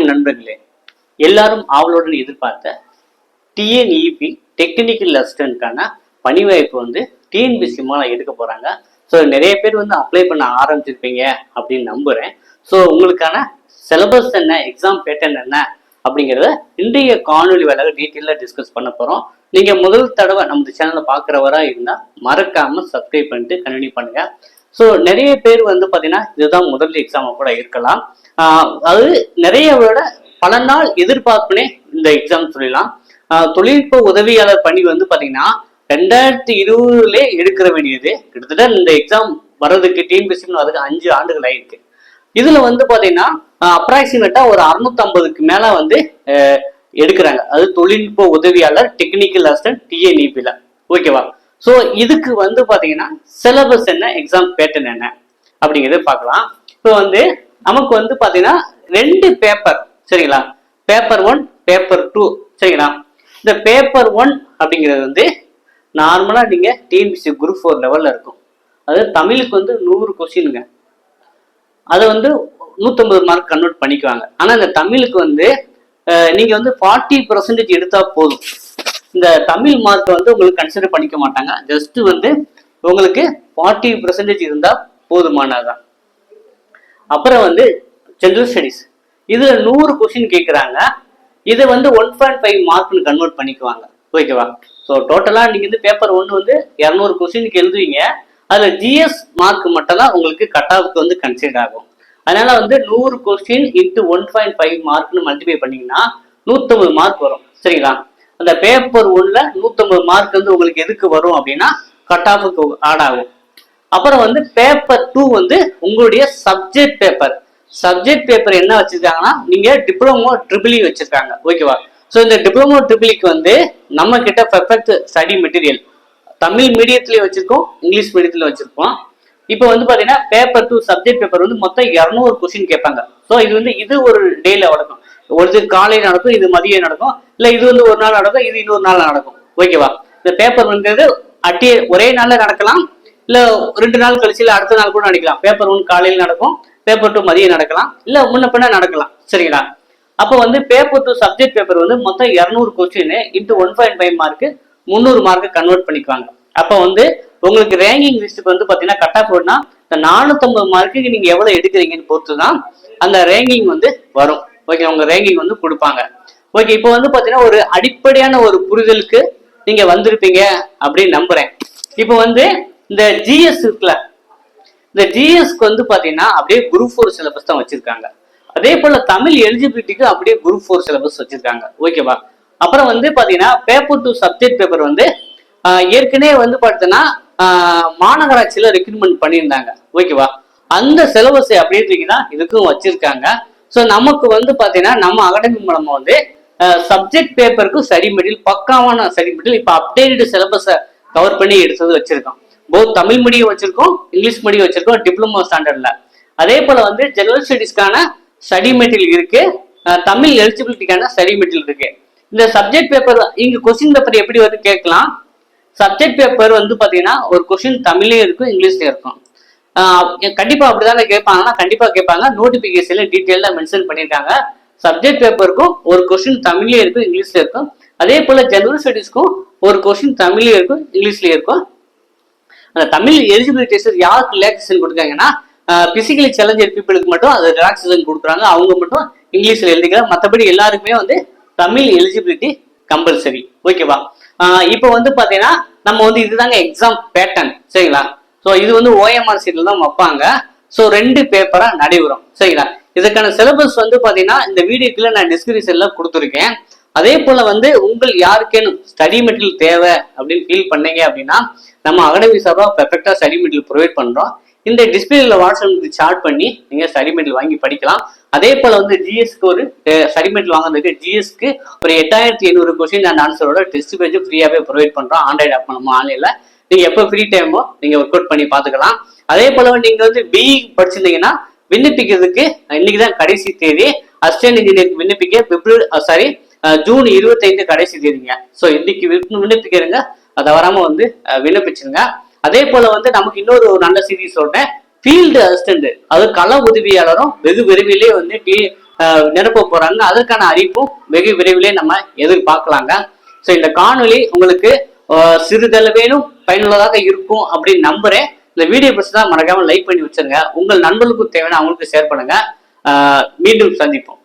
நண்பர்களே, எல்லாரும் ஆவலுடன் எதிர்பார்த்த டிஎன்இபி டெக்னிக்கல் அசிஸ்டன்ட்கான பணி வாய்ப்பு வந்து டிஎன்பிசி மூலம் எடுக்க போறாங்க. ஸோ நிறைய பேர் வந்து அப்ளை பண்ண ஆரம்பிச்சிருப்பீங்க அப்படின்னு நம்புறேன். ஸோ உங்களுக்கான சிலபஸ் என்ன, எக்ஸாம் பேட்டர்ன் என்ன அப்படிங்கிறத இன்றைய காணொலி வேலையை டீட்டெயிலாக டிஸ்கஸ் பண்ண போறோம். நீங்க முதல் தடவை நம்ம சேனலை பார்க்குறவரா இருந்தா மறக்காம சப்ஸ்கிரைப் பண்ணிட்டு கண்டினியூ பண்ணுங்க. ஸோ நிறைய பேர் வந்து பார்த்தீங்கன்னா இதுதான் முதல் எக்ஸாமாக கூட இருக்கலாம். அது நிறைய விட பல நாள் எதிர்பார்ப்புனே இந்த எக்ஸாம் சொல்லலாம். தொழில்நுட்ப உதவியாளர் பணி வந்து பார்த்தீங்கன்னா 2020 எடுக்கிற வேண்டியது கிட்டத்தட்ட இந்த எக்ஸாம் வர்றதுக்கு டிஎன்பிஎஸ்சி வர்றதுக்கு 5 ஆண்டுகள் ஆயிருக்கு. இதுல வந்து பாத்தீங்கன்னா அப்ராக்சிமேட்டா ஒரு 650க்கு மேல வந்து எடுக்கிறாங்க. அது தொழில்நுட்ப உதவியாளர் டெக்னிக்கல் அசிஸ்டன்ட் டிஎன்இபில. ஓகேவா? ஸோ இதுக்கு வந்து பாத்தீங்கன்னா சிலபஸ் என்ன, எக்ஸாம் பேட்டர்ன் என்ன அப்படிங்கிறத பார்க்கலாம். இப்போ வந்து நமக்கு வந்து பாத்தீங்கன்னா 2 பேப்பர், சரிங்களா? பேப்பர் 1, பேப்பர் 2, சரிங்களா? இந்த பேப்பர் 1 அப்படிங்கிறது வந்து நார்மலா நீங்க டிஎன்பிஎஸ்சி குரூப் 4 லெவல்ல இருக்கும். அது தமிழுக்கு வந்து 100 கொஸ்டின்ங்க. அதை வந்து 150 மார்க் கன்வெர்ட் பண்ணிக்குவாங்க. ஆனா இந்த தமிழுக்கு வந்து நீங்க வந்து 40% எடுத்தா போதும். இந்த தமிழ் மார்க்கை வந்து உங்களுக்கு கன்சிடர் பண்ணிக்க மாட்டாங்க. ஜஸ்ட் வந்து உங்களுக்கு 40% இருந்தா போதுமானதான். அப்புறம் வந்து ஜெனரல் ஸ்டடிஸ், இதுல 100 கொஸ்டின் கேட்கிறாங்க. இதை வந்து 1.5 மார்க்னு கன்வெர்ட் பண்ணிக்குவாங்க. ஓகேவா? ஸோ டோட்டலா நீங்க வந்து பேப்பர் 1 வந்து 200 கொஸ்டினுக்கு எழுதுவீங்க. அதுல ஜிஎஸ் மார்க் மட்டும் தான் உங்களுக்கு கட் ஆஃப்க்கு வந்து கன்சிடர் ஆகும். அதனால வந்து 100 கொஸ்டின் இன்ட்டு 1.5 மார்க்னு மல்டிப்ளை பண்ணீங்கன்னா 150 மார்க் வரும். சரிங்களா? அந்த பேப்பர் 1ல 150 மார்க் வந்து உங்களுக்கு எதுக்கு வரும் அப்படின்னா கட் ஆஃபுக்கு ஆட் ஆகும். அப்புறம் வந்து பேப்பர் 2 வந்து உங்களுடைய சப்ஜெக்ட் பேப்பர். சப்ஜெக்ட் பேப்பர் என்ன வச்சிருக்காங்கன்னா நீங்க டிப்ளமோ ட்ரிபிள் வச்சிருக்காங்க. ஓகேவா? ஸோ இந்த டிப்ளமோ ட்ரிபிள்க்கு வந்து நம்ம கிட்ட பெர்ஃபெக்ட் ஸ்டடி மெட்டீரியல் தமிழ் மீடியத்திலேயே வச்சிருக்கோம், இங்கிலீஷ் மீடியத்துல வச்சிருக்கோம். இப்போ வந்து பாத்தீங்கன்னா பேப்பர் 2 சப்ஜெக்ட் பேப்பர் வந்து மொத்தம் 200 கொஸ்டின் கேட்பாங்க. ஸோ இது வந்து இது ஒரு டேல நடக்கும். ஒரு காலை நடக்கும், இது மதியம் நடக்கும், இல்ல இது வந்து ஒரு நாள் நடக்கும், இது இன்னொரு நாள் நடக்கும். ஓகேவா? இந்த பேப்பர் வந்து ஒரே நாள்ல நடக்கலாம், இல்ல 2 நாள் கழிச்சு இல்ல அடுத்த நாள் கூட நடக்கலாம். பேப்பர் 1 காலையில் நடக்கும், பேப்பர் 2 மதியம் நடக்கலாம், இல்ல முன்ன பின்ன நடக்கலாம். சரிங்களா? அப்போ வந்து பேப்பர் 2 சப்ஜெக்ட் பேப்பர் வந்து மொத்தம் 200 question into 1.5 mark 300 mark convert பண்ணிக்குவாங்க. அப்போ வந்து உங்களுக்கு ரேங்கிங் லிஸ்ட்டுக்கு வந்து பாத்தீங்கன்னா கட் ஆஃப் ஓடுனா இந்த 450 மார்க்குக்கு நீங்க எவ்வளவு எடுக்கிறீங்கன்னு பொறுத்து தான் அந்த ரேங்கிங் வந்து வரும். ஓகே, உங்க ரேங்கிங் வந்து கொடுப்பாங்க. ஓகே, இப்போ வந்து பாத்தீங்கன்னா ஒரு அடிப்படையான ஒரு புரிதலுக்கு நீங்க வந்திருப்பீங்க அப்படின்னு நம்புறேன். இப்போ வந்து இந்த ஜிஎஸ் இருக்குல்ல, இந்த ஜிஎஸ்க்கு வந்து பாத்தீங்கன்னா அப்படியே குரூப் 4 சிலபஸ் தான் வச்சிருக்காங்க. அதே போல தமிழ் எலிஜிபிலிட்டிக்கு அப்படியே குரூப் 4 சிலபஸ் வச்சிருக்காங்க. ஓகேவா? அப்புறம் வந்து பாத்தீங்கன்னா பேப்பர் 2 சப்ஜெக்ட் பேப்பர் வந்து ஏற்கனவே வந்து பார்த்தீங்கன்னா மாநகராட்சியில ரெக்ரூட்மெண்ட் பண்ணியிருந்தாங்க. ஓகேவா? அந்த சிலபஸ் அப்படியே தான் இதுக்கும் வச்சிருக்காங்க. ஸோ நமக்கு வந்து பாத்தீங்கன்னா நம்ம அகாடமி மூலமா வந்து சப்ஜெக்ட் பேப்பருக்கு ஸ்டடி மெட்டீரியல், பக்காவான ஸ்டடி மெட்டீரியல் இப்போ அப்டேட்டட் சிலபஸை கவர் பண்ணி எடுத்தது வச்சிருக்கோம். போத் தமிழ் மீடியம் வச்சிருக்கோம், இங்கிலீஷ் மீடியம் வச்சிருக்கோம், டிப்ளமோ ஸ்டாண்டர்ட்ல. அதே போல வந்து ஜெனரல் ஸ்டடிஸ்க்கான ஸ்டடி மெட்டீரியல் இருக்கு, தமிழ் எலிஜிபிலிட்டிக்கான ஸ்டடி மெட்டீரியல் இருக்கு. இந்த சப்ஜெக்ட் பேப்பர் இங்க கொஸ்டின் பேப்பர் எப்படி வந்து கேட்கலாம். சப்ஜெக்ட் பேப்பர் வந்து பாத்தீங்கன்னா ஒரு கொஸ்டின் தமிழ்லயும் இருக்கும், இங்கிலீஷ்லயும் இருக்கும். கண்டிப்பா அப்படிதானே கேட்பாங்கன்னா கண்டிப்பா கேட்பாங்க. நோட்டிபிகேஷன்ல டீட்டெயிலா மென்ஷன் பண்ணிருக்காங்க. சப்ஜெக்ட் பேப்பருக்கும் ஒரு கொஸ்டின் தமிழ்லயும் இருக்கும், இங்கிலீஷ்ல இருக்கும். அதே போல ஜெனரல் ஸ்டடிஸ்க்கும் ஒரு கொஸ்டின் தமிழ்லயும் இருக்கும், இங்கிலீஷ்லயும் இருக்கும். அந்த தமிழ் எலிஜிபிலிட்டி யாருக்கு ரிலாக்ஸேஷன் கொடுக்காங்கன்னா பிசிக்கலி சேலஞ்சர் பீப்புளுக்கு மட்டும் அது ரிலாக்ஸேஷன் கொடுக்குறாங்க. அவங்க மட்டும் இங்கிலீஷ்ல எழுதிக்கிறாங்க. மற்றபடி எல்லாருக்குமே வந்து தமிழ் எலிஜிபிலிட்டி கம்பல்சரி. ஓகேவா? இப்போ வந்து பாத்தீங்கன்னா நம்ம வந்து இதுதாங்க எக்ஸாம் பேட்டர்ன். சரிங்களா? ஸோ இது வந்து ஓஎம்ஆர் சீட்ல தான் வைப்பாங்க. ஸோ 2 பேப்பரா நடைபெறும். சரிங்களா? இதுக்கான சிலபஸ் வந்து பாத்தீங்கன்னா இந்த வீடியோக்குள்ள நான் டிஸ்கிரிப்ஷன்ல கொடுத்துருக்கேன். அதே போல வந்து உங்கள் யாருக்கேனும் ஸ்டடி மெட்டீரியல் தேவை அப்படின்னு ஃபீல் பண்ணீங்க அப்படின்னா நம்ம அகாடமி சார்பா பெர்ஃபெக்டா ஸ்டடி மெட்டீரியல் ப்ரொவைட் பண்றோம். இந்த டிஸ்பிளேல வாட்ஸ்அப் சார்ட் பண்ணி நீங்க ஸ்டடி மெட்டீரியல் வாங்கி படிக்கலாம். அதே போல வந்து ஜிஎஸ்க்கு ஒரு ஸ்டடி மெட்டீரியல் வாங்குறதுக்கு ஜிஎஸ்க்கு ஒரு 8500 கொஸ்டின் அண்ட் ஆன்சரோட டெஸ்ட் பேஜ் ஃப்ரீயாவே ப்ரொவைட் பண்றோம். ஆண்ட்ராய்டு ஆப் நம்ம ஆன்லைன்ல நீங்க எப்போ ஃப்ரீ டைமோ நீங்க ஒர்க் அவுட் பண்ணி பாத்துக்கலாம். அதே போல நீங்க வந்து பிஇ படிச்சிருந்தீங்கன்னா விண்ணப்பிக்கிறதுக்கு இன்னைக்குதான் கடைசி தேதி. அசிஸ்டன்ட் இன்ஜினியருக்கு விண்ணப்பிக்க ஜூன் 25 கடைசி தேதிங்க. ஸோ இன்னைக்கு விண்ணப்பிக்கிறீங்க, அதை வராம வந்து விண்ணப்பிச்சிருங்க. அதே போல வந்து நமக்கு இன்னொரு நல்ல சீரீஸ் சொல்றேன், ஃபீல்டு அசிஸ்டன்ட், அது கள உதவியாளரும் வெகு விரைவிலே வந்து நிரப்ப போறாங்க. அதற்கான அறிவிப்பும் வெகு விரைவிலே நம்ம எதிர்பார்க்கலாங்க. ஸோ இந்த காணொலி உங்களுக்கு சிறிதளவேனும் பயனுள்ளதாக இருக்கும் அப்படின்னு நம்புறேன். இந்த வீடியோ பிடிச்சதா மறக்காம லைக் பண்ணி வச்சிருங்க. உங்கள் நண்பர்களுக்கும் தேவையான அவங்களுக்கு ஷேர் பண்ணுங்க. மீண்டும் சந்திப்போம்.